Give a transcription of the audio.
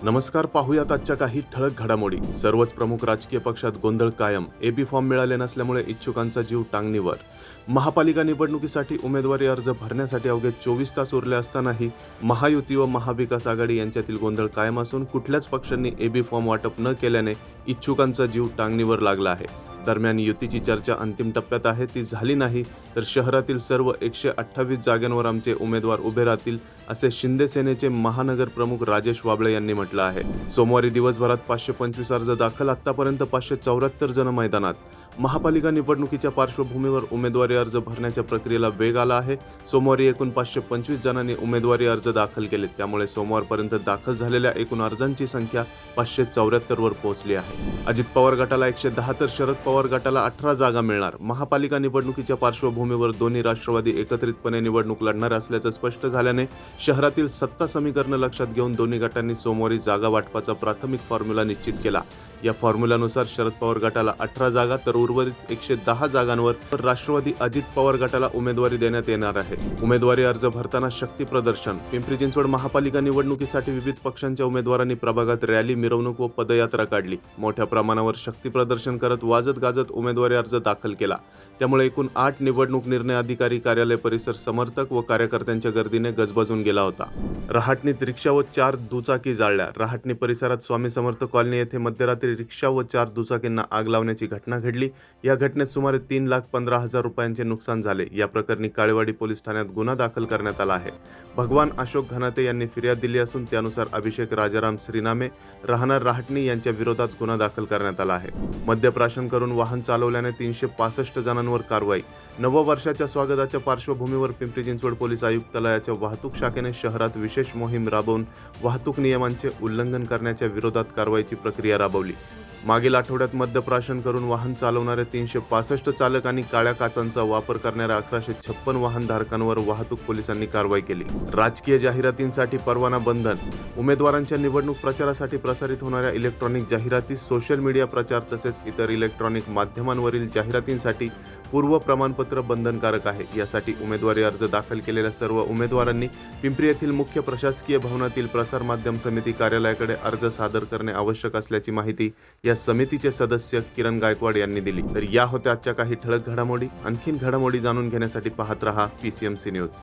नमस्कार. पाहूयात आजच्या काही ठळक घडामोडी. सर्वच प्रमुख राजकीय पक्षात गोंधळ कायम. एबी फॉर्म मिळाले नसल्यामुळे इच्छुकांचा जीव टांगणीवर. महापालिका निवडणुकीसाठी उमेदवारी अर्ज भरण्यासाठी अवघे 24 तास उरले असतानाही महायुती व महाविकास आघाडी यांच्यातील गोंधळ कायम असून कुठल्याच पक्षांनी एबी फॉर्म वाटप न केल्याने इच्छुकांचा जीव टांगणीवर लागला आहे. दरम्यान युतीची चर्चा अंतिम टप्प्यात आहे. ती झाली नाही तर शहरातील सर्व 128 जागांवर आमचे उमेदवार उभे राहतील, असे शिंदे सेनेचे महानगर प्रमुख राजेश वाबळे यांनी म्हटलं आहे. सोमवारी दिवसभरात 525 अर्ज दाखल, आतापर्यंत 574 जण मैदानात. महापालिका निवडणुकीच्या पार्श्वभूमीवर उमेदवारी अर्ज भरण्याच्या प्रक्रियेला वेग आला आहे. सोमवारी एकूण 525 जणांनी उमेदवारी अर्ज दाखल केले. त्यामुळे सोमवारपर्यंत दाखल झालेल्या एकूण अर्जांची संख्या 574 वर पोहोचली आहे. अजित पवार गटाला 110 तर शरद पवार गटाला 18 जागा मिळणार. महापालिका निवडणुकीच्या पार्श्वभूमीवर दोन्ही राष्ट्रवादी एकत्रितपणे निवडणूक लढणार असल्याचं स्पष्ट झाल्याने शहरातील सत्ता समीकरण लक्षात घेऊन दोन्ही गटांनी सोमवारी जागा वाटपाचा प्राथमिक फॉर्म्युला निश्चित केला. या फॉर्म्युल्यानुसार शरद पवार गटाला 18 जागा तर उर्वरित 110 जागांवर राष्ट्रवादी अजित पवार गटाला उमेदवारी देण्यात येणार आहे. उमेदवारी अर्ज भरताना शक्ती प्रदर्शन. पिंपरी चिंचवड महापालिका निवडणुकीसाठी विविध पक्षांच्या उमेदवारांनी प्रभागात रॅली, मिरवणूक व पदयात्रा काढली. मोठ्या प्रमाणावर शक्ती प्रदर्शन करत वाजत गाजत उमेदवारी अर्ज दाखल केला. त्यामुळे एकूण 8 निवडणूक निर्णय अधिकारी कार्यालय परिसर समर्थक व कार्यकर्त्यांच्या गर्दीने गजबजून गेला होता. रहाटणीत रिक्षा व 4 दुचाकी जाळल्या. रहाटणी परिसरात स्वामी समर्थ कॉलनी येथे मध्यरात्री रिक्षा व 4 दुचाकींना आग लावण्याची घटना घडली. या घटनेत सुमारे 3,15,000 रुपयांचे नुकसान झाले. या प्रकरणी काळेवाडी पोलीस ठाण्यात गुन्हा दाखल करण्यात आला आहे. भगवान अशोक घनाते यांनी फिर्याद दिली असून त्यानुसार अभिषेक राजाराम श्रीनामे राहणार रहाटणी यांच्या विरोधात गुन्हा दाखल करण्यात आला आहे. मद्यप्राशन करून वाहन चालवल्याने 365 जणांवर कारवाई. नववर्षाच्या स्वागताच्या पार्श्वभूमीवर पिंपरी चिंचवड पोलीस आयुक्तालयाच्या वाहतूक शाखेने शहरात विशेष मोहीम राबवून वाहतूक नियमांचे उल्लंघन करण्याच्या विरोधात कारवाईची प्रक्रिया राबवली. मागील आठवड्यात मद्यप्राशन करून वाहन चालवणाऱ्या 365 चालक आणि काळ्या काचांचा वापर करणाऱ्या 1156 वाहनधारकांवर वाहतूक पोलिसांनी कारवाई केली. राजकीय जाहिरातींसाठी परवाना बंधन. उमेदवारांच्या निवडणूक प्रचारासाठी प्रसारित होणाऱ्या इलेक्ट्रॉनिक जाहिराती, सोशल मीडिया प्रचार तसेच इतर इलेक्ट्रॉनिक माध्यमांवरील जाहिरातींसाठी पूर्व प्रमाणपत्र बंधनकारक आहे. यासाठी उमेदवारी अर्ज दाखल केलेल्या सर्व उमेदवारांनी पिंपरी येथील मुख्य प्रशासकीय भवनातील प्रसार माध्यम समिती कार्यालयाकडे अर्ज सादर करणे आवश्यक असल्याची माहिती या समितीचे सदस्य किरण गायकवाड यांनी दिली. तर या होत्या आजच्या काही ठळक घडामोडी. आणखीन घडामोडी जाणून घेण्यासाठी पाहत रहा PCMC न्यूज.